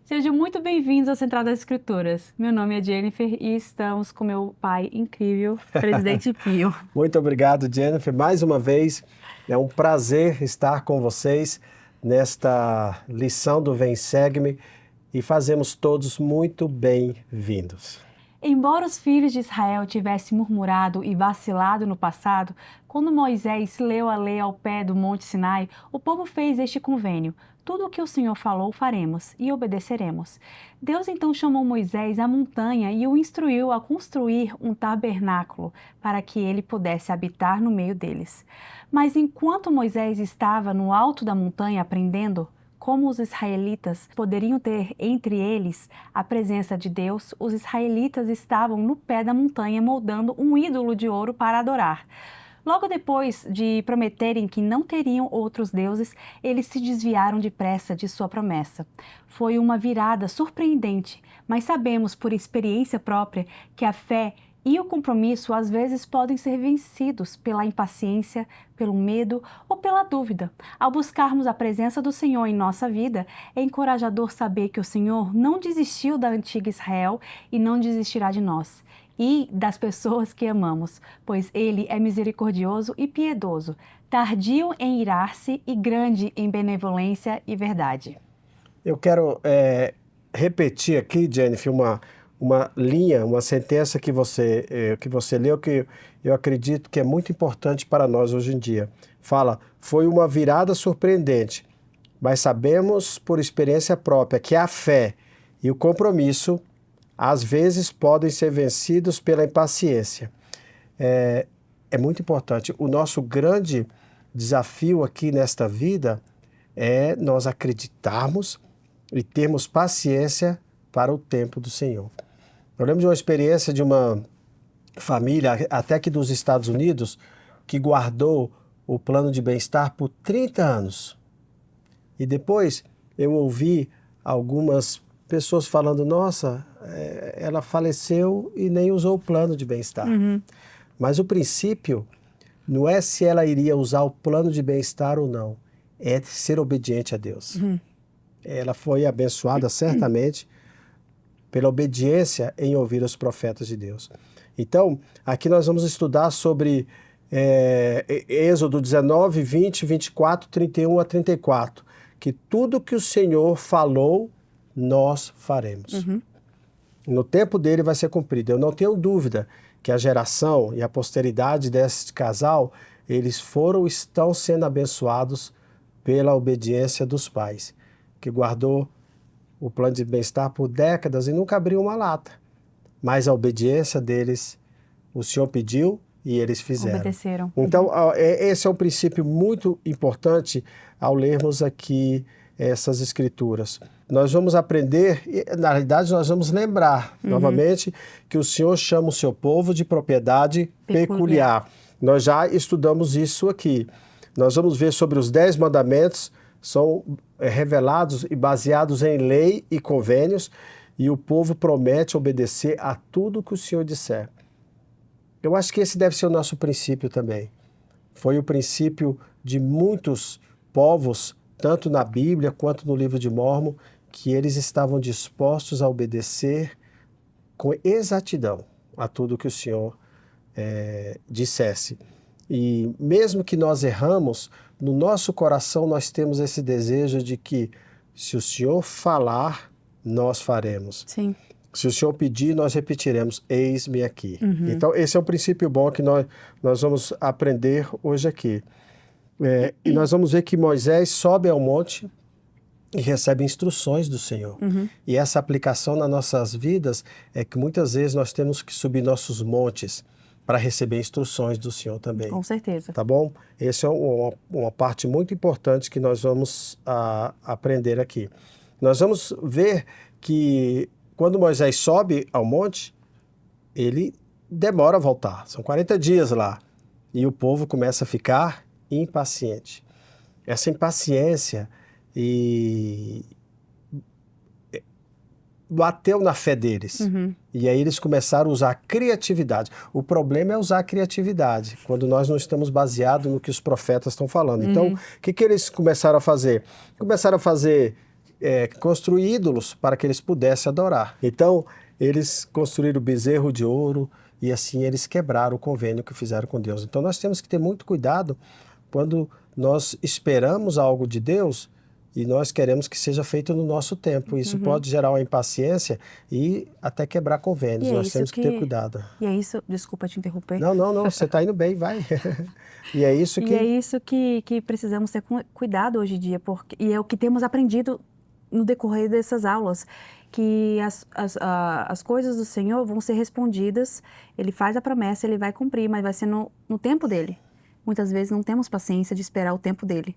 Sejam muito bem-vindos ao Central das Escrituras. Meu nome é Jennifer e estamos com meu pai incrível, Presidente Pio. Muito obrigado, Jennifer. Mais uma vez, é um prazer estar com vocês nesta lição do Vem Segue-me e fazemos todos muito bem-vindos. Embora os filhos de Israel tivessem murmurado e vacilado no passado, quando Moisés leu a lei ao pé do Monte Sinai, o povo fez este convênio: tudo o que o Senhor falou faremos e obedeceremos. Deus então chamou Moisés à montanha e o instruiu a construir um tabernáculo para que ele pudesse habitar no meio deles. Mas enquanto Moisés estava no alto da montanha aprendendo como os israelitas poderiam ter entre eles a presença de Deus, os israelitas estavam no pé da montanha moldando um ídolo de ouro para adorar. Logo depois de prometerem que não teriam outros deuses, eles se desviaram depressa de sua promessa. Foi uma virada surpreendente, mas sabemos por experiência própria que a fé e o compromisso às vezes podem ser vencidos pela impaciência, pelo medo ou pela dúvida. Ao buscarmos a presença do Senhor em nossa vida, é encorajador saber que o Senhor não desistiu da antiga Israel e não desistirá de nós e das pessoas que amamos, pois Ele é misericordioso e piedoso, tardio em irar-se e grande em benevolência e verdade. Eu quero repetir aqui, Jennifer, uma linha, uma sentença que você leu, que eu acredito que é muito importante para nós hoje em dia. Fala, foi uma virada surpreendente, mas sabemos por experiência própria que a fé e o compromisso às vezes podem ser vencidos pela impaciência. É muito importante. O nosso grande desafio aqui nesta vida é nós acreditarmos e termos paciência para o tempo do Senhor. Eu lembro de uma experiência de uma família, até que dos Estados Unidos, que guardou o plano de bem-estar por 30 anos. E depois eu ouvi algumas pessoas falando, nossa, ela faleceu e nem usou o plano de bem-estar. Mas o princípio não é se ela iria usar o plano de bem-estar ou não, é ser obediente a Deus. Ela foi abençoada certamente pela obediência em ouvir os profetas de Deus. Então, aqui nós vamos estudar sobre Êxodo 19, 20, 24, 31 a 34, que tudo que o Senhor falou, nós faremos. No tempo dele vai ser cumprido. Eu não tenho dúvida que a geração e a posteridade desse casal, eles estão sendo abençoados pela obediência dos pais, que guardou o plano de bem-estar por décadas e nunca abriu uma lata. Mas a obediência deles, o Senhor pediu e eles fizeram. Obedeceram. Então, esse é um princípio muito importante ao lermos aqui essas escrituras. Nós vamos aprender, na realidade nós vamos lembrar novamente que o Senhor chama o seu povo de propriedade peculiar. Nós já estudamos isso aqui. Nós vamos ver sobre os 10 mandamentos, são revelados e baseados em lei e convênios, e o povo promete obedecer a tudo que o Senhor disser. Eu acho que esse deve ser o nosso princípio também. Foi o princípio de muitos povos, tanto na Bíblia quanto no livro de Mórmon, que eles estavam dispostos a obedecer com exatidão a tudo que o Senhor dissesse. E mesmo que nós erramos, no nosso coração nós temos esse desejo de que se o Senhor falar, nós faremos. Sim. Se o Senhor pedir, nós repetiremos, eis-me aqui. Então esse é um princípio bom que nós vamos aprender hoje aqui. E nós vamos ver que Moisés sobe ao monte e recebe instruções do Senhor. E essa aplicação nas nossas vidas é que muitas vezes nós temos que subir nossos montes para receber instruções do Senhor também. Com certeza. Tá bom? Essa é uma parte muito importante que nós vamos aprender aqui. Nós vamos ver que quando Moisés sobe ao monte, ele demora a voltar. São 40 dias lá. E o povo começa a ficar impaciente. Essa impaciência bateu na fé deles. E aí eles começaram a usar a criatividade. O problema é usar a criatividade, quando nós não estamos baseados no que os profetas estão falando. Então, o que eles começaram a fazer? Começaram a fazer construir ídolos para que eles pudessem adorar. Então, eles construíram o bezerro de ouro e assim eles quebraram o convênio que fizeram com Deus. Então, nós temos que ter muito cuidado quando nós esperamos algo de Deus e nós queremos que seja feito no nosso tempo. Isso pode gerar uma impaciência e até quebrar convênios. Nós temos que ter cuidado. E é isso, desculpa te interromper. Não, você está indo bem, vai. E é isso que precisamos ter cuidado hoje em dia, e é o que temos aprendido no decorrer dessas aulas, que as coisas do Senhor vão ser respondidas, Ele faz a promessa, Ele vai cumprir, mas vai ser no tempo dEle. Muitas vezes não temos paciência de esperar o tempo dEle.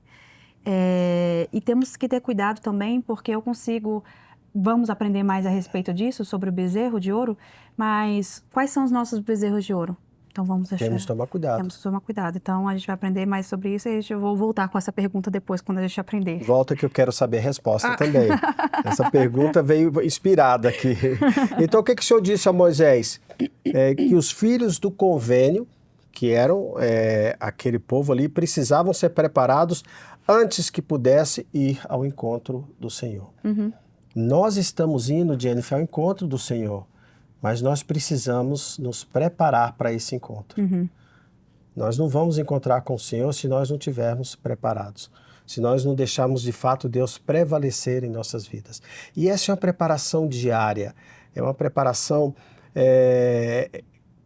E temos que ter cuidado também, porque vamos aprender mais a respeito disso, sobre o bezerro de ouro, mas quais são os nossos bezerros de ouro? Então temos que tomar cuidado. Temos que tomar cuidado. Então a gente vai aprender mais sobre isso e eu vou voltar com essa pergunta depois, quando a gente aprender. Volta que eu quero saber a resposta também. Essa pergunta veio inspirada aqui. Então o que o Senhor disse a Moisés? Que os filhos do convênio, que eram aquele povo ali, precisavam ser preparados antes que pudesse ir ao encontro do Senhor. Nós estamos indo, Jennifer, ao encontro do Senhor, mas nós precisamos nos preparar para esse encontro. Nós não vamos encontrar com o Senhor se nós não estivermos preparados, se nós não deixarmos de fato Deus prevalecer em nossas vidas. E essa é uma preparação diária, é uma preparação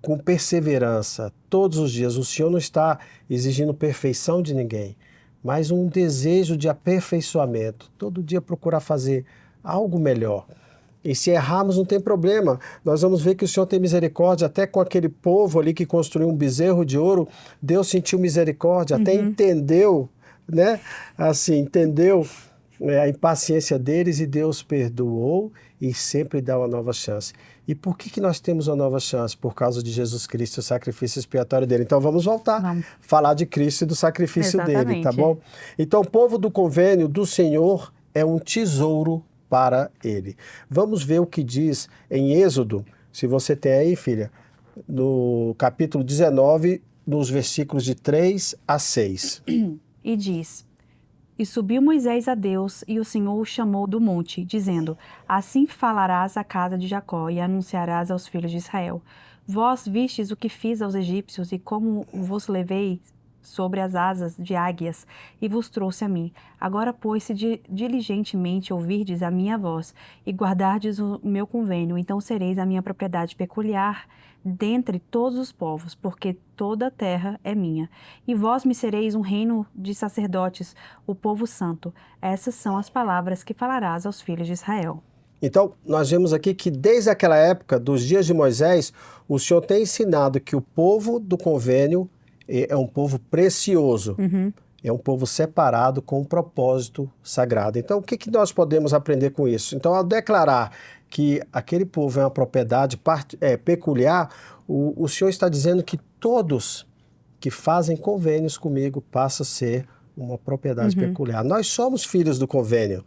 com perseverança, todos os dias. O Senhor não está exigindo perfeição de ninguém, mas um desejo de aperfeiçoamento. Todo dia procurar fazer algo melhor. E se errarmos, não tem problema. Nós vamos ver que o Senhor tem misericórdia, até com aquele povo ali que construiu um bezerro de ouro, Deus sentiu misericórdia, até entendeu, né? Assim, entendeu a impaciência deles e Deus perdoou e sempre dá uma nova chance. E por que nós temos uma nova chance? Por causa de Jesus Cristo, o sacrifício expiatório dele. Então vamos voltar, falar de Cristo e do sacrifício dele, tá bom? Então o povo do convênio do Senhor é um tesouro para ele. Vamos ver o que diz em Êxodo, se você tem aí, filha, no capítulo 19, nos versículos de 3 a 6. E diz: E subiu Moisés a Deus, e o Senhor o chamou do monte, dizendo: Assim falarás à casa de Jacó, e anunciarás aos filhos de Israel: Vós vistes o que fiz aos egípcios, e como vos levei sobre as asas de águias, e vos trouxe a mim. Agora, pois, se diligentemente ouvirdes a minha voz, e guardardes o meu convênio, então sereis a minha propriedade peculiar dentre todos os povos, porque toda a terra é minha. E vós me sereis um reino de sacerdotes, o povo santo. Essas são as palavras que falarás aos filhos de Israel. Então, nós vemos aqui que desde aquela época, dos dias de Moisés, o Senhor tem ensinado que o povo do convênio é um povo precioso, é um povo separado com um propósito sagrado. Então, o que nós podemos aprender com isso? Então, ao declarar que aquele povo é uma propriedade peculiar, o Senhor está dizendo que todos que fazem convênios comigo passam a ser uma propriedade peculiar. Nós somos filhos do convênio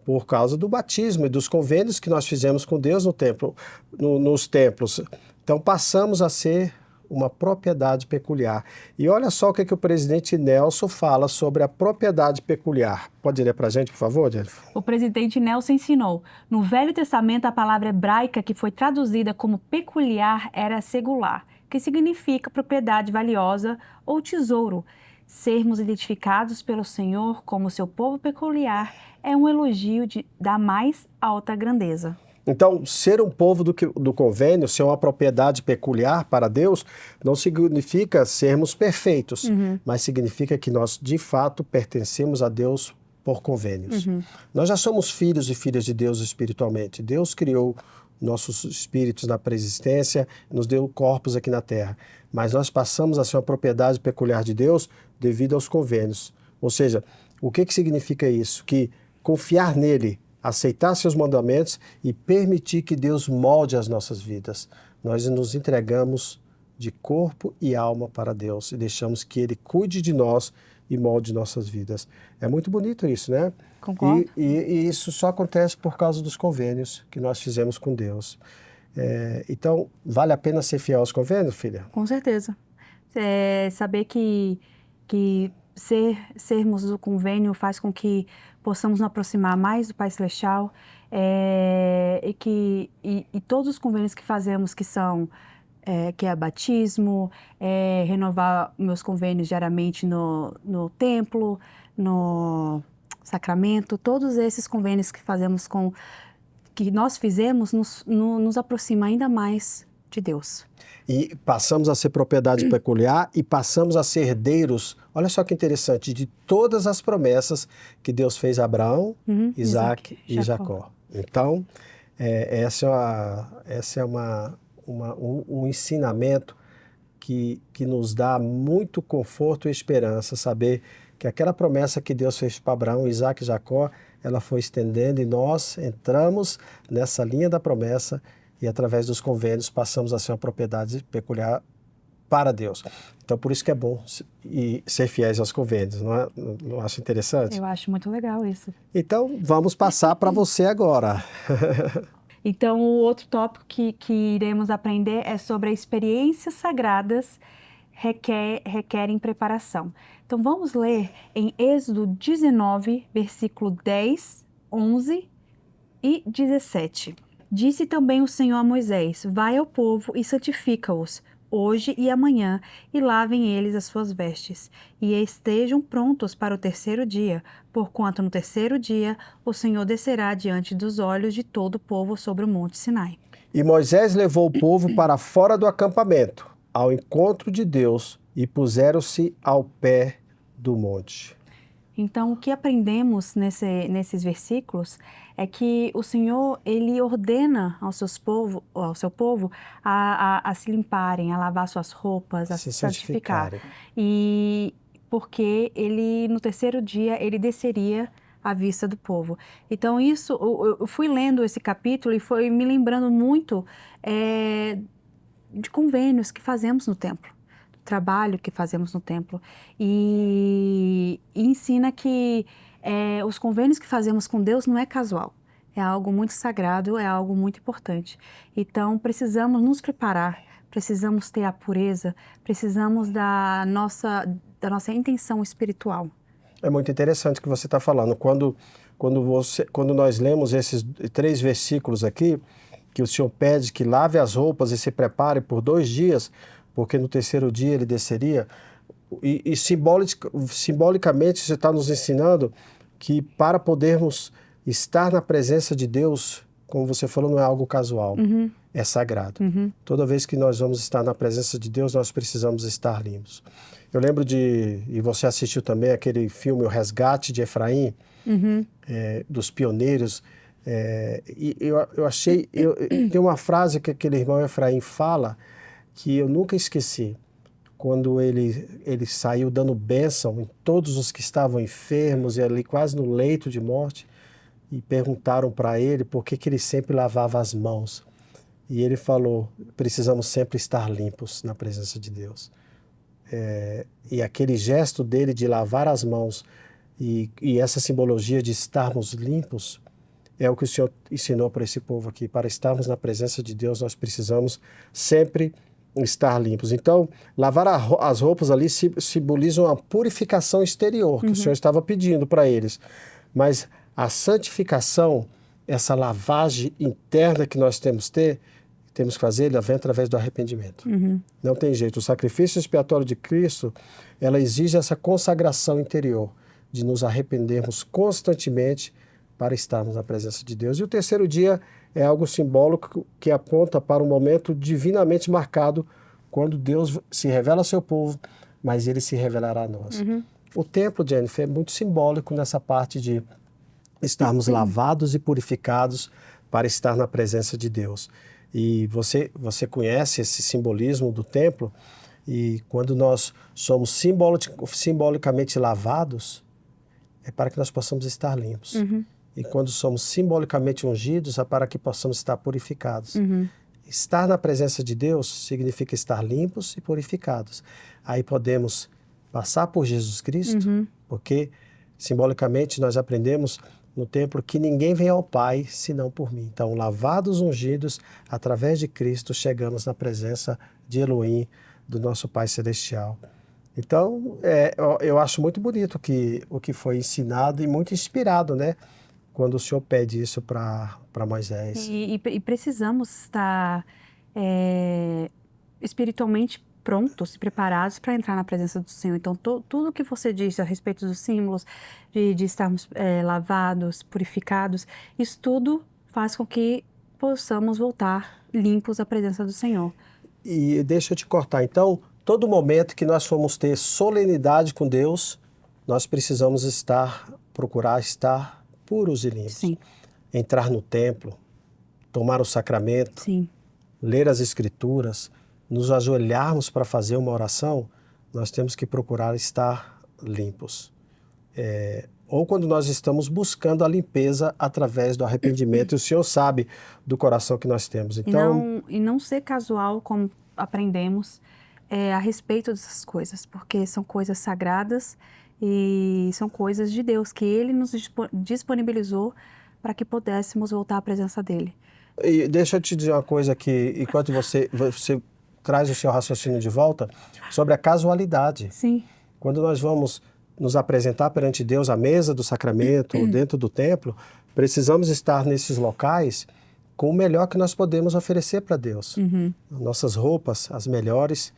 por causa do batismo e dos convênios que nós fizemos com Deus no templo, nos templos. Então, passamos a ser uma propriedade peculiar. E olha só o que o presidente Nelson fala sobre a propriedade peculiar. Pode ler para a gente, por favor, Jennifer? O presidente Nelson ensinou: no Velho Testamento, a palavra hebraica que foi traduzida como peculiar era segular, que significa propriedade valiosa ou tesouro. Sermos identificados pelo Senhor como seu povo peculiar é um elogio da mais alta grandeza. Então, ser um povo do convênio, ser uma propriedade peculiar para Deus, não significa sermos perfeitos, mas significa que nós, de fato, pertencemos a Deus por convênios. Nós já somos filhos e filhas de Deus espiritualmente. Deus criou nossos espíritos na pré-existência, nos deu corpos aqui na Terra. Mas nós passamos a ser uma propriedade peculiar de Deus devido aos convênios. Ou seja, o que significa isso? Que confiar nele, aceitar seus mandamentos e permitir que Deus molde as nossas vidas. Nós nos entregamos de corpo e alma para Deus e deixamos que Ele cuide de nós e molde nossas vidas. É muito bonito isso, né? Concordo. E isso só acontece por causa dos convênios que nós fizemos com Deus. Então, vale a pena ser fiel aos convênios, filha? Com certeza. Saber que sermos do convênio faz com que possamos nos aproximar mais do Pai Celestial, e todos os convênios que fazemos, que é batismo, renovar meus convênios diariamente no templo, no sacramento, todos esses convênios que fazemos que nós fizemos nos aproxima ainda mais de Deus. E passamos a ser propriedade peculiar e passamos a ser herdeiros, olha só que interessante, de todas as promessas que Deus fez a Abraão, Isaac e Jacó. Então, essa é um ensinamento que nos dá muito conforto e esperança, saber que aquela promessa que Deus fez para Abraão, Isaac e Jacó, ela foi estendendo e nós entramos nessa linha da promessa e através dos convênios passamos a ser uma propriedade peculiar para Deus. Então, por isso que é bom ser fiéis aos convênios, não é? Não acha interessante? Eu acho muito legal isso. Então, vamos passar para você agora. Então, o outro tópico que iremos aprender é sobre experiências sagradas requerem preparação. Então, vamos ler em Êxodo 19, versículo 10, 11 e 17. Disse também o Senhor a Moisés: vai ao povo e santifica-os, hoje e amanhã, e lavem eles as suas vestes, e estejam prontos para o terceiro dia, porquanto no terceiro dia o Senhor descerá diante dos olhos de todo o povo sobre o monte Sinai. E Moisés levou o povo para fora do acampamento, ao encontro de Deus, e puseram-se ao pé do monte. Então, o que aprendemos nesses versículos é que o Senhor, Ele ordena ao seu povo a se limparem, a lavar suas roupas, a se santificar. E porque Ele, no terceiro dia, Ele desceria à vista do povo. Então, eu fui lendo esse capítulo e foi me lembrando muito de convênios que fazemos no templo. Trabalho que fazemos no templo e ensina que os convênios que fazemos com Deus não é casual, é algo muito sagrado, é algo muito importante. Então precisamos nos preparar, precisamos ter a pureza, precisamos da nossa intenção espiritual. É muito interessante o que você está falando. Quando nós lemos esses 3 versículos aqui, que o Senhor pede que lave as roupas e se prepare por 2 dias, porque no terceiro dia ele desceria, e simbolicamente você está nos ensinando que para podermos estar na presença de Deus, como você falou, não é algo casual, é sagrado. Toda vez que nós vamos estar na presença de Deus, nós precisamos estar limpos. Eu lembro e você assistiu também aquele filme O Resgate de Efraim, dos pioneiros, e eu achei, tem uma frase que aquele irmão Efraim fala, que eu nunca esqueci, quando ele saiu dando bênção em todos os que estavam enfermos e ali quase no leito de morte, e perguntaram para ele por que ele sempre lavava as mãos. E ele falou: precisamos sempre estar limpos na presença de Deus. E aquele gesto dele de lavar as mãos e essa simbologia de estarmos limpos é o que o Senhor ensinou para esse povo aqui. Para estarmos na presença de Deus, nós precisamos sempre estar limpos. Então, lavar as roupas ali simbolizam a purificação exterior que o Senhor estava pedindo para eles. Mas a santificação, essa lavagem interna que nós temos que fazer, ela vem através do arrependimento. Não tem jeito. O sacrifício expiatório de Cristo, ela exige essa consagração interior, de nos arrependermos constantemente para estarmos na presença de Deus. E o terceiro dia é algo simbólico que aponta para um momento divinamente marcado, quando Deus se revela ao seu povo, mas ele se revelará a nós. O templo, Jennifer, é muito simbólico nessa parte de estarmos lavados e purificados para estar na presença de Deus. E você conhece esse simbolismo do templo, e quando nós somos simbolicamente lavados, é para que nós possamos estar limpos. E quando somos simbolicamente ungidos, é para que possamos estar purificados. Estar na presença de Deus significa estar limpos e purificados. Aí podemos passar por Jesus Cristo, porque simbolicamente nós aprendemos no templo que ninguém vem ao Pai senão por mim. Então, lavados, ungidos, através de Cristo, chegamos na presença de Elohim, do nosso Pai Celestial. Então, eu acho muito bonito o que foi ensinado e muito inspirado, né? Quando o Senhor pede isso para Moisés. E precisamos estar espiritualmente prontos e preparados para entrar na presença do Senhor. Então, tudo que você disse a respeito dos símbolos, de estarmos lavados, purificados, isso tudo faz com que possamos voltar limpos à presença do Senhor. E deixa eu te cortar. Então, todo momento que nós formos ter solenidade com Deus, nós precisamos procurar estar puros e limpos. Sim. Entrar no templo, tomar o sacramento, Sim. ler as escrituras, nos ajoelharmos para fazer uma oração, nós temos que procurar estar limpos. Ou quando nós estamos buscando a limpeza através do arrependimento, e o Senhor sabe do coração que nós temos. Então, E não ser casual, como aprendemos, a respeito dessas coisas, porque são coisas sagradas e são coisas de Deus que Ele nos disponibilizou para que pudéssemos voltar à presença dEle. e deixa eu te dizer uma coisa aqui, enquanto você traz o seu raciocínio de volta, sobre a casualidade. Sim. Quando nós vamos nos apresentar perante Deus à mesa do sacramento ou dentro do templo, precisamos estar nesses locais com o melhor que nós podemos oferecer para Deus. Nossas roupas, as melhores,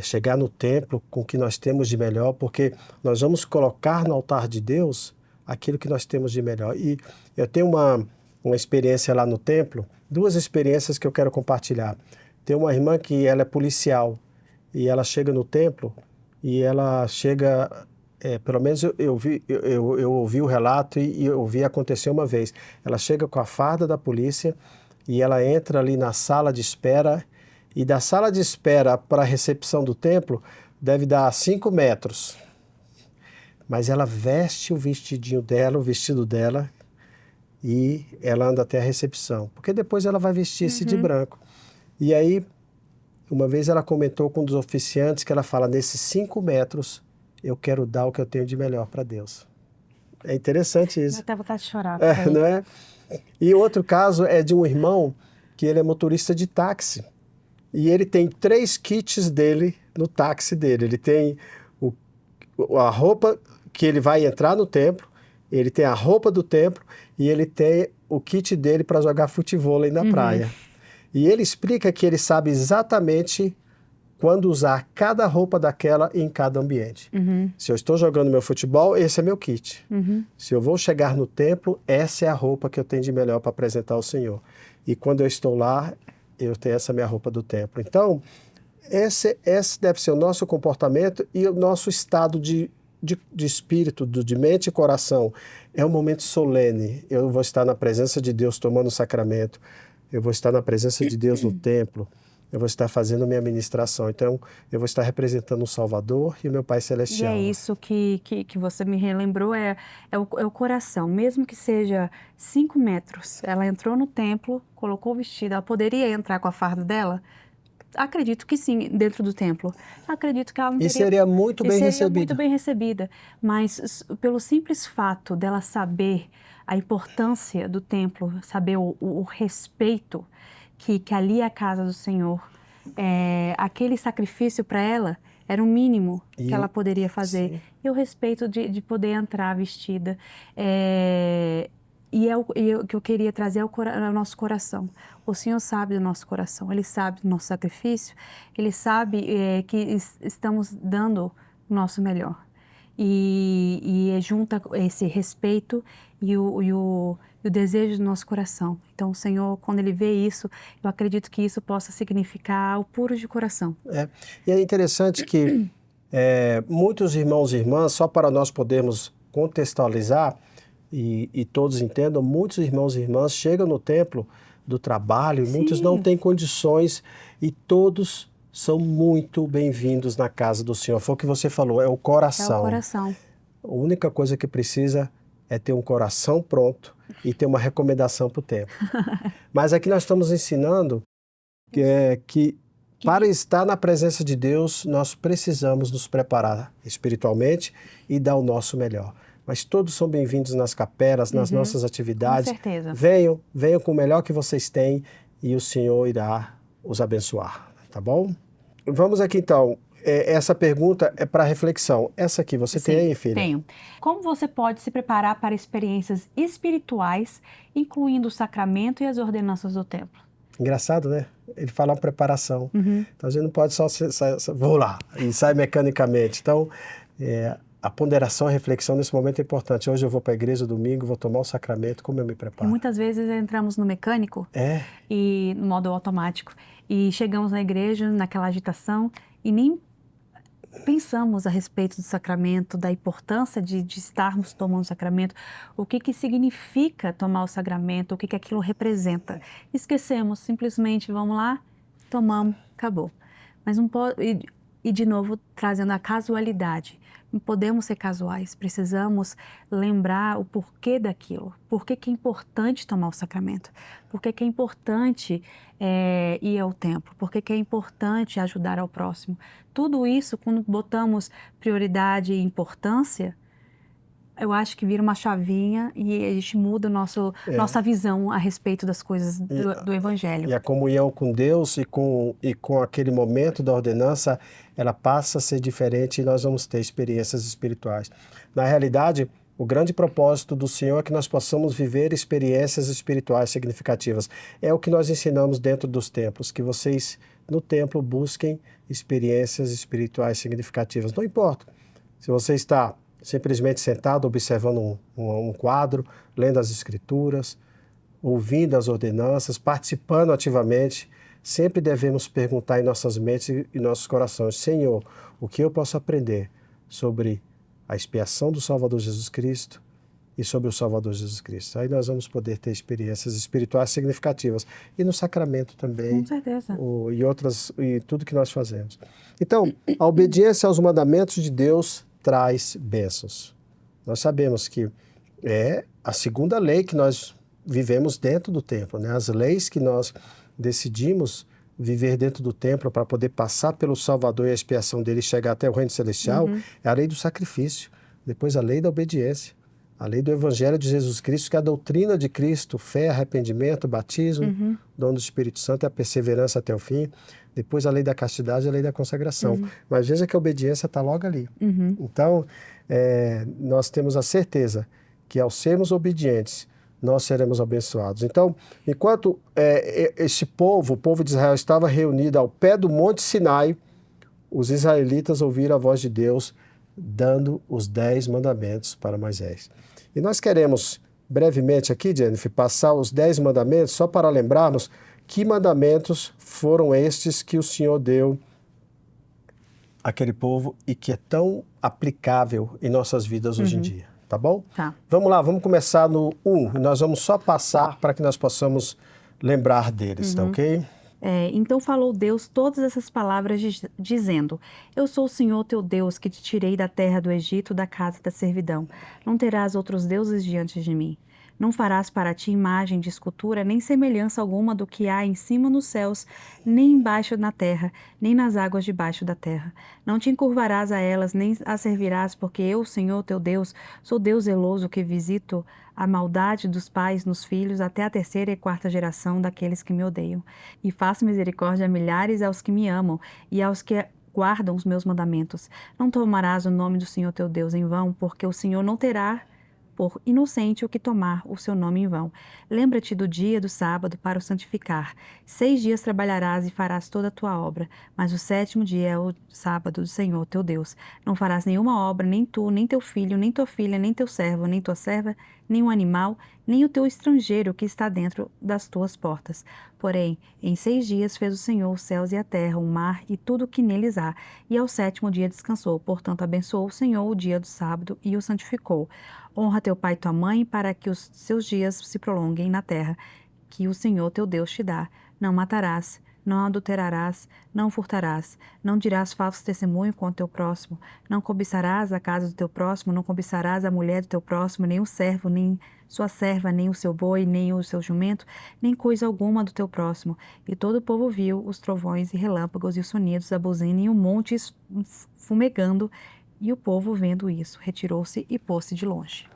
chegar no templo com o que nós temos de melhor, porque nós vamos colocar no altar de Deus aquilo que nós temos de melhor. E eu tenho uma experiência lá no templo, duas experiências que eu quero compartilhar. Tem uma irmã que ela é policial e ela chega no templo e ela chega, pelo menos eu ouvi o relato e eu ouvi acontecer uma vez. Ela chega com a farda da polícia e ela entra ali na sala de espera e da sala de espera para a recepção do templo deve dar 5 metros. Mas ela veste o vestidinho dela, o vestido dela, e ela anda até a recepção, porque depois ela vai vestir-se de branco. E aí, uma vez ela comentou com um dos oficiantes que ela fala, nesses 5 metros, eu quero dar o que eu tenho de melhor para Deus. É interessante isso. Eu até vontade de chorar. Não é? E outro caso é de um irmão que ele é motorista de táxi. E ele tem 3 kits dele no táxi dele. Ele tem a roupa que ele vai entrar no templo, ele tem a roupa do templo e ele tem o kit dele para jogar futevôlei na praia. E ele explica que ele sabe exatamente quando usar cada roupa daquela em cada ambiente. Se eu estou jogando meu futebol, esse é meu kit. Se eu vou chegar no templo, essa é a roupa que eu tenho de melhor para apresentar ao Senhor. E quando eu estou lá, eu tenho essa minha roupa do templo. Então, esse deve ser o nosso comportamento e o nosso estado de espírito, de mente e coração. É um momento solene. Eu vou estar na presença de Deus tomando o sacramento. Eu vou estar na presença de Deus no templo. Eu vou estar fazendo minha ministração. Então, eu vou estar representando o Salvador e o meu Pai Celestial. E é isso que você me relembrou, é o coração. Mesmo que seja 5 metros, ela entrou no templo, colocou o vestido, ela poderia entrar com a farda dela? Acredito que sim, dentro do templo. Acredito que ela não teria... E seria muito bem recebida. Seria muito bem recebida. Mas pelo simples fato dela saber a importância do templo, saber o respeito que ali é a casa do Senhor, aquele sacrifício para ela era o mínimo que ela poderia fazer. Sim. E o respeito de poder entrar vestida. E o que eu queria trazer ao nosso coração. O Senhor sabe do nosso coração, Ele sabe do nosso sacrifício, Ele sabe que estamos dando o nosso melhor. E junta esse respeito e o desejo do nosso coração. Então, o Senhor, quando Ele vê isso, eu acredito que isso possa significar o puro de coração. E é interessante que muitos irmãos e irmãs, só para nós podermos contextualizar e todos entendam, muitos irmãos e irmãs chegam no templo do trabalho, Sim. Muitos não têm condições e todos são muito bem-vindos na casa do Senhor. Foi o que você falou, é o coração. É o coração. A única coisa que precisa é ter um coração pronto e ter uma recomendação para o templo. Mas aqui nós estamos ensinando que para estar na presença de Deus, nós precisamos nos preparar espiritualmente e dar o nosso melhor. Mas todos são bem-vindos nas capelas, nas nossas atividades. Com certeza. Venham com o melhor que vocês têm e o Senhor irá os abençoar, tá bom? Vamos aqui então essa pergunta é para reflexão. Essa aqui, você tem aí, filha? Tenho. Como você pode se preparar para experiências espirituais, incluindo o sacramento e as ordenanças do templo? Engraçado, né? Ele fala uma preparação. Então, a gente não pode só vou lá, e sai mecanicamente. Então, a ponderação, a reflexão nesse momento é importante. Hoje eu vou para a igreja, domingo, vou tomar o sacramento, como eu me E preparo? muitas vezes entramos no mecânico, e no modo automático, e chegamos na igreja, naquela agitação, e nem pensamos a respeito do sacramento, da importância de estarmos tomando o sacramento, o que significa tomar o sacramento, o que aquilo representa. Esquecemos, simplesmente vamos lá, tomamos, acabou. Mas não pode, e de novo trazendo a casualidade. Não podemos ser casuais, precisamos lembrar o porquê daquilo, por que é importante tomar o sacramento, por que é importante ir ao templo, por que é importante ajudar ao próximo. Tudo isso, quando botamos prioridade e importância, eu acho que vira uma chavinha e a gente muda nossa visão a respeito das coisas do Evangelho. E a comunhão com Deus e com aquele momento da ordenança, ela passa a ser diferente e nós vamos ter experiências espirituais. Na realidade, o grande propósito do Senhor é que nós possamos viver experiências espirituais significativas. É o que nós ensinamos dentro dos templos, que vocês no templo busquem experiências espirituais significativas. Não importa se você está simplesmente sentado observando um quadro, lendo as escrituras, ouvindo as ordenanças, participando ativamente, sempre devemos perguntar em nossas mentes e nossos corações: Senhor, o que eu posso aprender sobre a expiação do Salvador Jesus Cristo e sobre o Salvador Jesus Cristo? Aí nós vamos poder ter experiências espirituais significativas. E no sacramento também. Com certeza. E tudo que nós fazemos. Então, a obediência aos mandamentos de Deus traz bênçãos. Nós sabemos que é a segunda lei que nós vivemos dentro do templo, né? As leis que nós decidimos viver dentro do templo para poder passar pelo Salvador e a expiação dele e chegar até o reino celestial, é a lei do sacrifício, depois a lei da obediência, a lei do Evangelho de Jesus Cristo, que é a doutrina de Cristo, fé, arrependimento, batismo, dom do Espírito Santo e a perseverança até o fim, depois a lei da castidade e a lei da consagração. Mas veja que a obediência está logo ali. Então, nós temos a certeza que ao sermos obedientes, nós seremos abençoados. Então, enquanto esse povo, o povo de Israel, estava reunido ao pé do Monte Sinai, os israelitas ouviram a voz de Deus dando os 10 mandamentos para Moisés. E nós queremos brevemente aqui, Jennifer, passar os 10 mandamentos só para lembrarmos que mandamentos foram estes que o Senhor deu àquele povo e que é tão aplicável em nossas vidas hoje em dia. Tá bom? Tá. Vamos lá, vamos começar no 1. Nós vamos só passar para que nós possamos lembrar deles, tá ok? Então falou Deus todas essas palavras dizendo: Eu sou o Senhor teu Deus que te tirei da terra do Egito, da casa da servidão. Não terás outros deuses diante de mim. Não farás para ti imagem de escultura, nem semelhança alguma do que há em cima nos céus, nem embaixo na terra, nem nas águas debaixo da terra. Não te encurvarás a elas, nem as servirás, porque eu, Senhor teu Deus, sou Deus zeloso que visito a maldade dos pais nos filhos até a 3ª e 4ª geração daqueles que me odeiam. E faço misericórdia a milhares aos que me amam e aos que guardam os meus mandamentos. Não tomarás o nome do Senhor teu Deus em vão, porque o Senhor não terá por inocente o que tomar o seu nome em vão. Lembra-te do dia do sábado para o santificar. 6 dias trabalharás e farás toda a tua obra, mas o 7º dia é o sábado do Senhor teu Deus. Não farás nenhuma obra, nem tu, nem teu filho, nem tua filha, nem teu servo, nem tua serva, nem um animal, nem o teu estrangeiro que está dentro das tuas portas. Porém, em 6 dias fez o Senhor os céus e a terra, o mar e tudo o que neles há, e ao 7º dia descansou. Portanto, abençoou o Senhor o dia do sábado e o santificou. Honra teu pai e tua mãe, para que os seus dias se prolonguem na terra, que o Senhor teu Deus te dá. Não matarás, não adulterarás, não furtarás, não dirás falso testemunho contra teu próximo, não cobiçarás a casa do teu próximo, não cobiçarás a mulher do teu próximo, nem o servo, nem sua serva, nem o seu boi, nem o seu jumento, nem coisa alguma do teu próximo. E todo o povo viu os trovões e relâmpagos e os sonidos da buzina e o monte fumegando. E o povo, vendo isso, retirou-se e pôs-se de longe.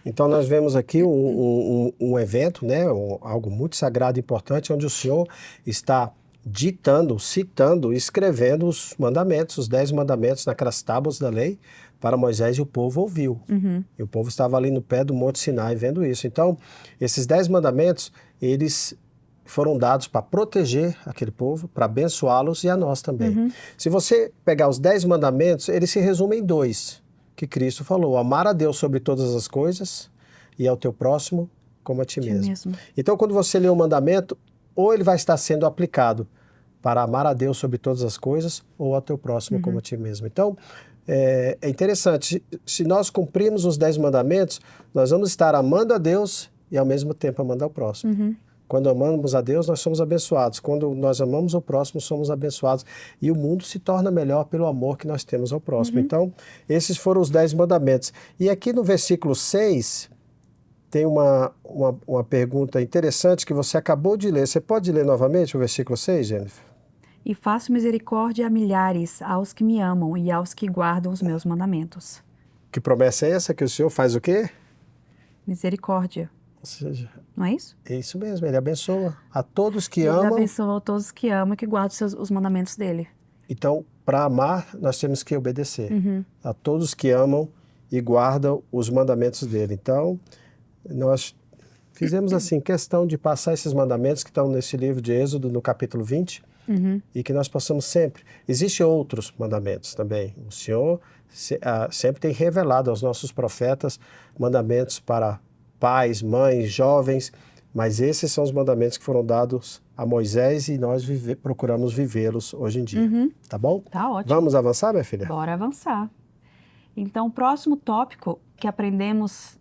Então nós vemos aqui um evento, né, algo muito sagrado e importante, onde o Senhor está ditando, citando, escrevendo os mandamentos, os 10 mandamentos naquelas tábuas da lei para Moisés, e o povo ouviu. E o povo estava ali no pé do Monte Sinai vendo isso. Então, esses 10 mandamentos, eles foram dados para proteger aquele povo, para abençoá-los e a nós também. Se você pegar os 10 mandamentos, eles se resumem em 2, que Cristo falou: amar a Deus sobre todas as coisas e ao teu próximo como a ti mesmo. Então, quando você lê o mandamento, ou ele vai estar sendo aplicado para amar a Deus sobre todas as coisas, ou ao teu próximo como a ti mesmo. Então, é interessante, se nós cumprirmos os 10 mandamentos, nós vamos estar amando a Deus e ao mesmo tempo amando ao próximo. Quando amamos a Deus, nós somos abençoados. Quando nós amamos o próximo, somos abençoados. E o mundo se torna melhor pelo amor que nós temos ao próximo. Então, esses foram os 10 mandamentos. E aqui no versículo 6... tem uma pergunta interessante que você acabou de ler. Você pode ler novamente o versículo 6, Jennifer? E faço misericórdia a milhares, aos que me amam e aos que guardam os meus mandamentos. Que promessa é essa que o Senhor faz o quê? Misericórdia. Ou seja, não é isso? É isso mesmo, ele abençoa a todos que Ele amam. Ele abençoa a todos que amam e que guardam os mandamentos dele. Então, para amar, nós temos que obedecer a todos que amam e guardam os mandamentos dele. Então, nós fizemos assim questão de passar esses mandamentos que estão nesse livro de Êxodo, no capítulo 20, e que nós possamos sempre... Existem outros mandamentos também. O Senhor sempre tem revelado aos nossos profetas mandamentos para pais, mães, jovens, mas esses são os mandamentos que foram dados a Moisés e nós procuramos vivê-los hoje em dia. Tá bom? Tá ótimo. Vamos avançar, minha filha? Bora avançar. Então, o próximo tópico que aprendemos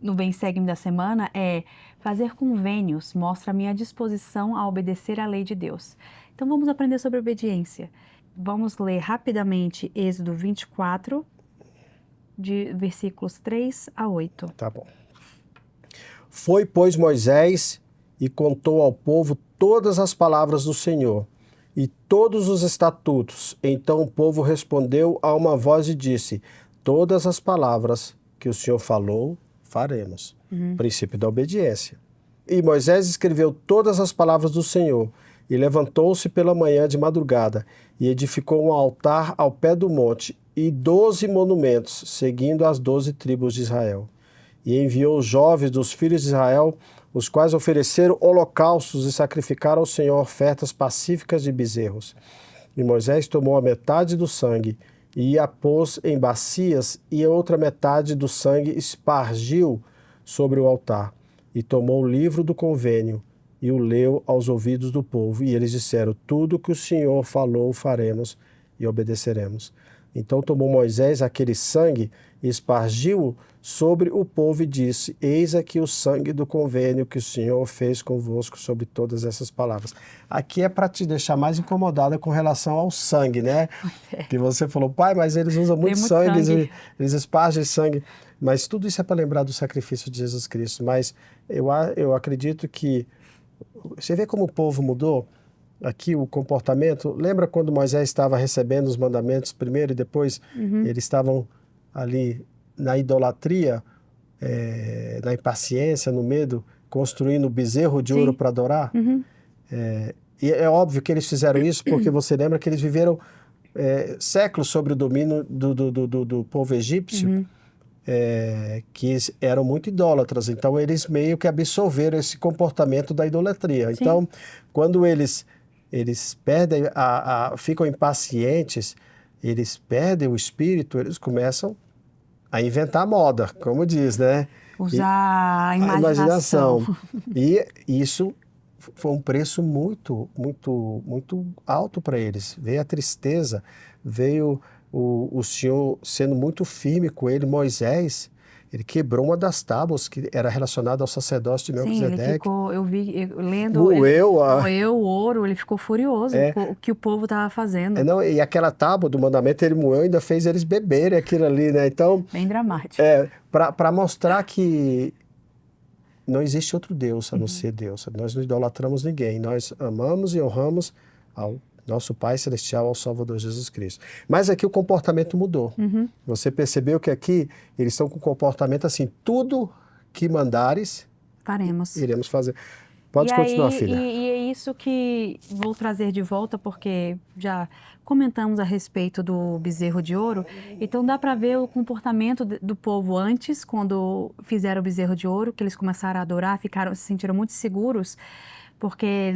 no Vem Segue-me da semana é fazer convênios mostra a minha disposição a obedecer à lei de Deus. Então vamos aprender sobre obediência. Vamos ler rapidamente Êxodo 24, de versículos 3 a 8. Tá bom. Foi, pois, Moisés e contou ao povo todas as palavras do Senhor e todos os estatutos. Então o povo respondeu a uma voz e disse: todas as palavras que o Senhor falou, faremos. Princípio da obediência. E Moisés escreveu todas as palavras do Senhor e levantou-se pela manhã de madrugada e edificou um altar ao pé do monte e 12 monumentos, seguindo as 12 tribos de Israel. E enviou os jovens dos filhos de Israel, os quais ofereceram holocaustos e sacrificaram ao Senhor ofertas pacíficas de bezerros. E Moisés tomou a metade do sangue e a pôs em bacias, e a outra metade do sangue espargiu sobre o altar. E tomou o livro do convênio e o leu aos ouvidos do povo. E eles disseram: tudo que o Senhor falou faremos e obedeceremos. Então tomou Moisés aquele sangue e espargiu sobre o povo e disse: eis aqui o sangue do convênio que o Senhor fez convosco sobre todas essas palavras. Aqui é para te deixar mais incomodada com relação ao sangue, né? Que você falou: pai, mas eles usam muito sangue, eles espargem sangue. Mas tudo isso é para lembrar do sacrifício de Jesus Cristo. Mas eu acredito que... Você vê como o povo mudou? Aqui o comportamento. Lembra quando Moisés estava recebendo os mandamentos primeiro e depois eles estavam ali na idolatria, na impaciência, no medo, construindo o bezerro de ouro para adorar? E é óbvio que eles fizeram isso porque você lembra que eles viveram séculos sob o domínio do povo egípcio, que eram muito idólatras. Então eles meio que absorveram esse comportamento da idolatria. Sim. Então, quando eles perdem, ficam impacientes, eles perdem o espírito, eles começam a inventar moda, como diz, né? Usar a imaginação. E isso foi um preço muito, muito, muito alto para eles. Veio a tristeza, veio o Senhor sendo muito firme com ele. Moisés, ele quebrou uma das tábuas que era relacionada ao sacerdócio de Melquisedeque. Sim, ele ficou, lendo, moeu o ouro, ele ficou furioso com o que o povo estava fazendo. E aquela tábua do mandamento, ele moeu e ainda fez eles beberem aquilo ali, né? Então, bem dramático. Para mostrar que não existe outro Deus a não ser Deus. Nós não idolatramos ninguém. Nós amamos e honramos ao nosso Pai Celestial, ao Salvador Jesus Cristo. Mas aqui o comportamento mudou. Você percebeu que aqui eles estão com o comportamento assim: tudo que mandares, faremos. Iremos fazer. Pode continuar, filha. E isso que vou trazer de volta, porque já comentamos a respeito do bezerro de ouro. Então dá para ver o comportamento do povo antes, quando fizeram o bezerro de ouro, que eles começaram a adorar, se sentiram muito seguros, porque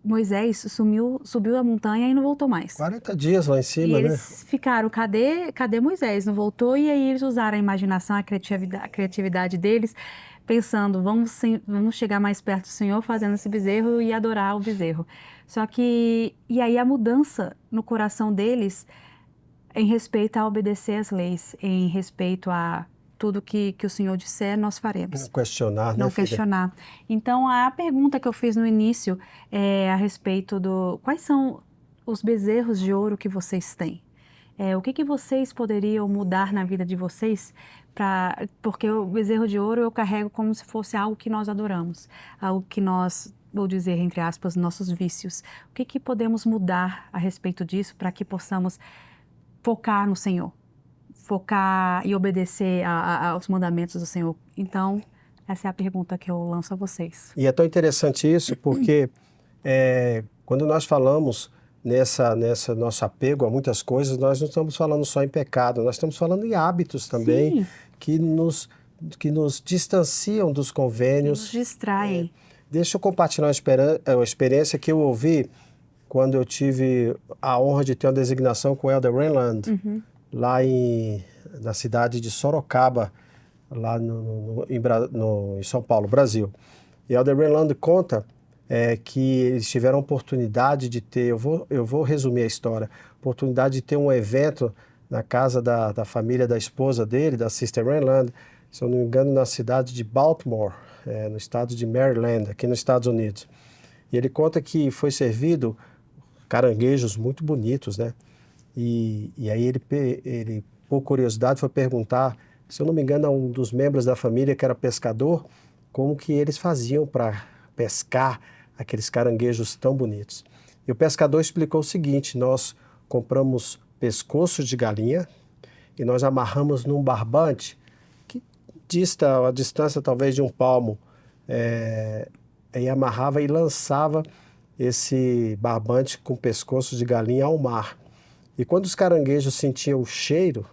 Moisés subiu a montanha e não voltou mais. 40 dias lá em E cima, né? eles ficaram, cadê Moisés? Não voltou, e aí eles usaram a imaginação, a criatividade deles, pensando, vamos chegar mais perto do Senhor fazendo esse bezerro e adorar o bezerro. Só que, e aí a mudança no coração deles em respeito a obedecer às leis, em respeito a tudo que o Senhor disser, nós faremos. Não questionar, né, Não filha? questionar. Então, a pergunta que eu fiz no início é a respeito quais são os bezerros de ouro que vocês têm? O que vocês poderiam mudar na vida de vocês? Porque o bezerro de ouro eu carrego como se fosse algo que nós adoramos, algo que nós, vou dizer, entre aspas, nossos vícios. O que podemos mudar a respeito disso para que possamos focar no Senhor? Focar e obedecer aos mandamentos do Senhor. Então, essa é a pergunta que eu lanço a vocês. E é tão interessante isso porque quando nós falamos nessa nosso apego a muitas coisas, nós não estamos falando só em pecado, nós estamos falando em hábitos também que nos distanciam dos convênios. Nos distraem. Deixa eu compartilhar uma experiência que eu ouvi quando eu tive a honra de ter uma designação com o Elder Renland, lá na cidade de Sorocaba, lá em São Paulo, Brasil. E Elder Renland conta que eles tiveram a oportunidade de ter, eu vou resumir a história, oportunidade de ter um evento na casa da família da esposa dele, da Sister Renland, se eu não me engano, na cidade de Baltimore, no estado de Maryland, aqui nos Estados Unidos. E ele conta que foi servido caranguejos muito bonitos, né? E aí ele, por curiosidade, foi perguntar, se eu não me engano, a um dos membros da família que era pescador, como que eles faziam para pescar aqueles caranguejos tão bonitos. E o pescador explicou o seguinte: nós compramos pescoços de galinha e nós amarramos num barbante que dista a distância talvez de um palmo, e amarrava e lançava esse barbante com pescoço de galinha ao mar. E quando os caranguejos sentiam o cheiro,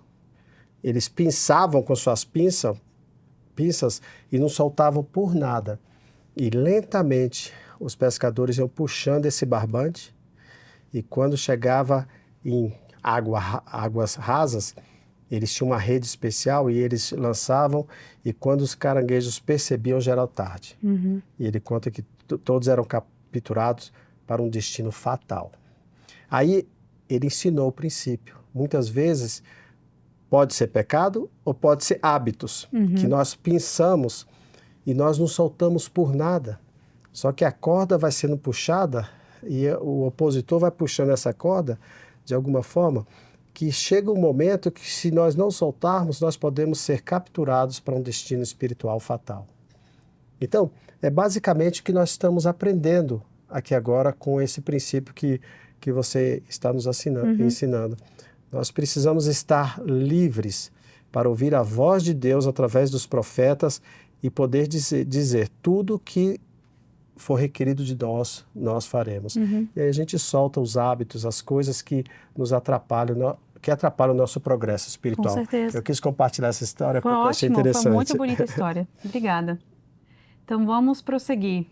eles pinçavam com suas pinças e não soltavam por nada. E lentamente os pescadores iam puxando esse barbante, e quando chegava em águas rasas, eles tinham uma rede especial e eles lançavam, e quando os caranguejos percebiam já era tarde. E ele conta que todos eram capturados para um destino fatal. Aí ele ensinou o princípio. Muitas vezes pode ser pecado ou pode ser hábitos, que nós pensamos e nós não soltamos por nada. Só que a corda vai sendo puxada e o opositor vai puxando essa corda de alguma forma, que chega um momento que, se nós não soltarmos, nós podemos ser capturados para um destino espiritual fatal. Então, é basicamente o que nós estamos aprendendo aqui agora com esse princípio que você está nos ensinando. Nós precisamos estar livres para ouvir a voz de Deus através dos profetas e poder dizer tudo que for requerido de nós faremos. E aí a gente solta os hábitos, as coisas que nos atrapalham, que atrapalham o nosso progresso espiritual. Com certeza. Eu quis compartilhar essa história porque eu achei Ótimo, interessante. foi muito bonita a história. Obrigada. Então vamos prosseguir.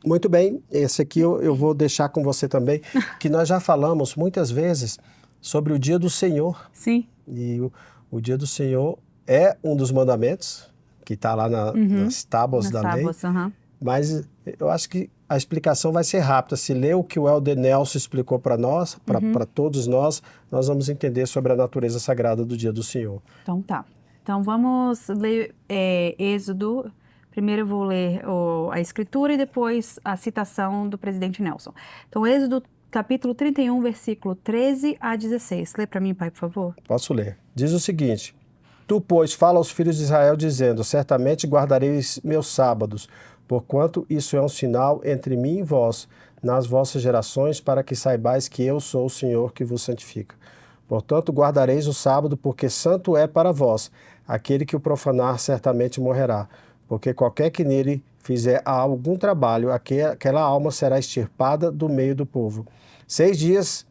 Muito bem, esse aqui eu vou deixar com você também, que nós já falamos muitas vezes sobre o dia do Senhor. Sim. E o dia do Senhor é um dos mandamentos, que está lá nas tábuas da lei. Mas eu acho que a explicação vai ser rápida. Se ler o que o Elder Nelson explicou para nós, para todos nós vamos entender sobre a natureza sagrada do dia do Senhor. Então tá. Então vamos ler Êxodo. Primeiro eu vou ler a escritura e depois a citação do presidente Nelson. Então, Êxodo capítulo 31, versículo 13 a 16. Lê para mim, pai, por favor. Posso ler. Diz o seguinte: Tu, pois, fala aos filhos de Israel, dizendo: Certamente guardareis meus sábados, porquanto isso é um sinal entre mim e vós, nas vossas gerações, para que saibais que eu sou o Senhor que vos santifica. Portanto, guardareis o sábado, porque santo é para vós. Aquele que o profanar certamente morrerá, porque qualquer que nele fizer algum trabalho, aquela alma será extirpada do meio do povo. 6 dias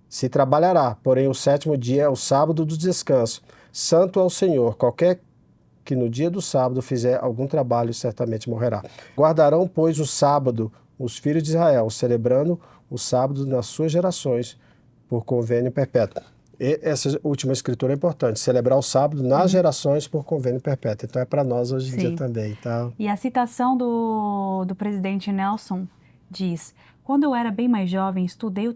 se trabalhará, porém o 7º dia é o sábado do descanso, santo ao Senhor. Qualquer que no dia do sábado fizer algum trabalho, certamente morrerá. Guardarão, pois, o sábado os filhos de Israel, celebrando o sábado nas suas gerações, por convênio perpétuo. E essa última escritura é importante, celebrar o sábado nas gerações por convênio perpétuo. Então é para nós hoje em dia também, tá? E a citação do presidente Nelson diz: quando eu era bem mais jovem, estudei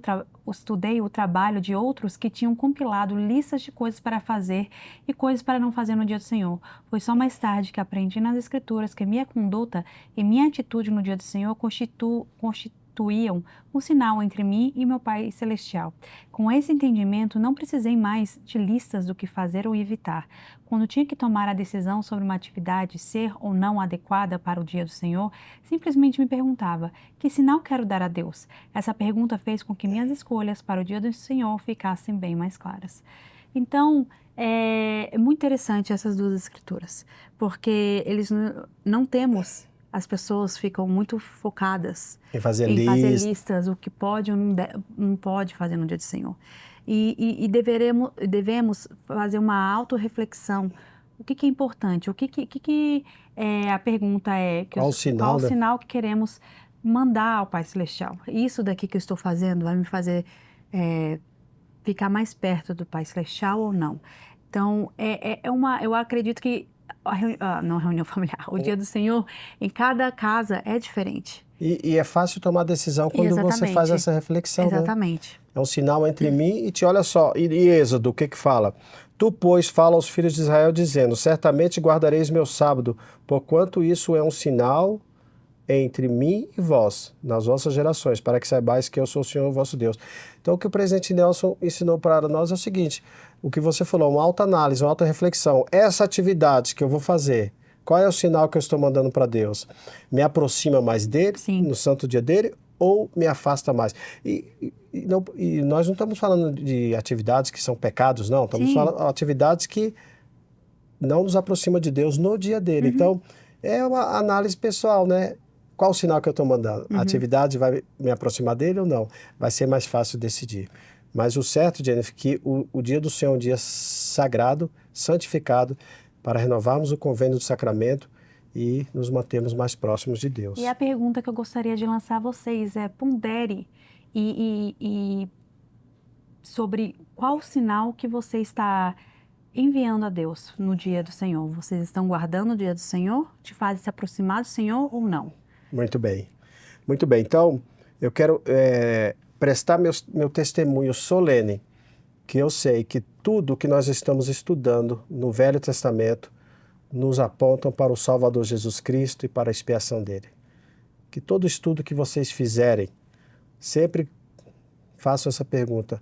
o trabalho de outros que tinham compilado listas de coisas para fazer e coisas para não fazer no dia do Senhor. Foi só mais tarde que aprendi nas Escrituras que minha conduta e minha atitude no dia do Senhor constituíam um sinal entre mim e meu Pai Celestial. Com esse entendimento, não precisei mais de listas do que fazer ou evitar. Quando tinha que tomar a decisão sobre uma atividade ser ou não adequada para o dia do Senhor, simplesmente me perguntava: que sinal quero dar a Deus? Essa pergunta fez com que minhas escolhas para o dia do Senhor ficassem bem mais claras. Então, é muito interessante essas duas escrituras, porque não temos... As pessoas ficam muito focadas em fazer listas, o que pode ou não pode fazer no dia do Senhor. E devemos fazer uma autorreflexão. O que é importante? A pergunta é... Qual o sinal que queremos mandar ao Pai Celestial? Isso daqui que eu estou fazendo vai me fazer ficar mais perto do Pai Celestial ou não? Então, eu acredito que não a reunião familiar, o dia do Senhor, em cada casa é diferente. E é fácil tomar decisão quando você faz essa reflexão. Exatamente. Né? É um sinal entre mim e te olha só. E Êxodo, o que fala? Tu, pois, fala aos filhos de Israel, dizendo: certamente guardareis meu sábado, porquanto isso é um sinal entre mim e vós, nas vossas gerações, para que saibais que eu sou o Senhor vosso Deus. Então, o que o presidente Nelson ensinou para nós é o seguinte: o que você falou, uma autoanálise, uma autorreflexão. Essa atividade que eu vou fazer, qual é o sinal que eu estou mandando para Deus? Me aproxima mais dele, no santo dia dele, ou me afasta mais? E nós não estamos falando de atividades que são pecados, não. Estamos falando de atividades que não nos aproximam de Deus no dia dele. Então, é uma análise pessoal, né? Qual o sinal que eu estou mandando? A atividade vai me aproximar dele ou não? Vai ser mais fácil decidir. Mas o certo, Jennifer, que o dia do Senhor é um dia sagrado, santificado, para renovarmos o convênio do sacramento e nos mantermos mais próximos de Deus. E a pergunta que eu gostaria de lançar a vocês é: pondere sobre qual sinal que você está enviando a Deus no dia do Senhor. Vocês estão guardando o dia do Senhor? Te fazem se aproximar do Senhor ou não? Muito bem. Muito bem. Então, eu quero prestar meu testemunho solene, que eu sei que tudo que nós estamos estudando no Velho Testamento nos apontam para o Salvador Jesus Cristo e para a expiação dele. Que todo estudo que vocês fizerem, sempre façam essa pergunta: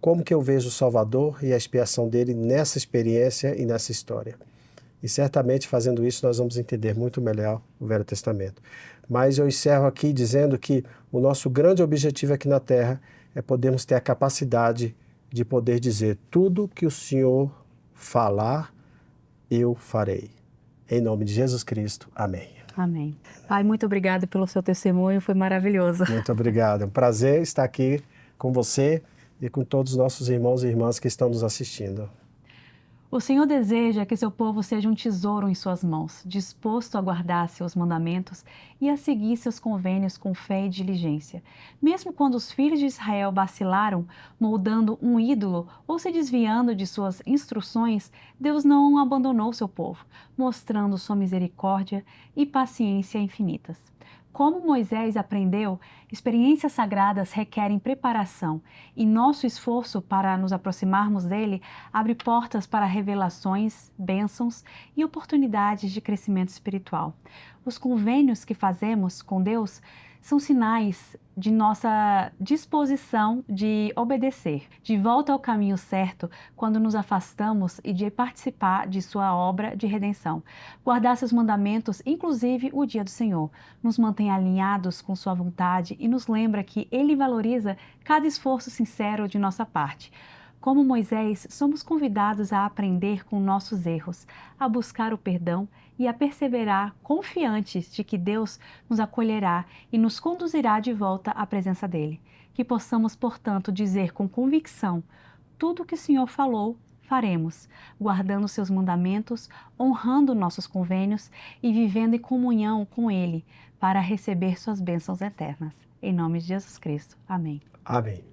como que eu vejo o Salvador e a expiação dele nessa experiência e nessa história? E certamente fazendo isso nós vamos entender muito melhor o Velho Testamento. Mas eu encerro aqui dizendo que o nosso grande objetivo aqui na Terra é podermos ter a capacidade de poder dizer: tudo que o Senhor falar, eu farei. Em nome de Jesus Cristo. Amém. Amém. Pai, muito obrigada pelo seu testemunho, foi maravilhoso. Muito obrigado. É um prazer estar aqui com você e com todos os nossos irmãos e irmãs que estão nos assistindo. O Senhor deseja que seu povo seja um tesouro em suas mãos, disposto a guardar seus mandamentos e a seguir seus convênios com fé e diligência. Mesmo quando os filhos de Israel vacilaram, moldando um ídolo ou se desviando de suas instruções, Deus não abandonou seu povo, mostrando sua misericórdia e paciência infinitas. Como Moisés aprendeu, experiências sagradas requerem preparação e nosso esforço para nos aproximarmos dele abre portas para revelações, bênçãos e oportunidades de crescimento espiritual. Os convênios que fazemos com Deus são sinais de nossa disposição de obedecer, de volta ao caminho certo quando nos afastamos e de participar de sua obra de redenção. Guardar seus mandamentos, inclusive o dia do Senhor, nos mantém alinhados com sua vontade e nos lembra que Ele valoriza cada esforço sincero de nossa parte. Como Moisés, somos convidados a aprender com nossos erros, a buscar o perdão e a perseverar confiantes de que Deus nos acolherá e nos conduzirá de volta à presença dele. Que possamos, portanto, dizer com convicção: tudo o que o Senhor falou, faremos, guardando seus mandamentos, honrando nossos convênios e vivendo em comunhão com Ele, para receber suas bênçãos eternas. Em nome de Jesus Cristo. Amém. Amém.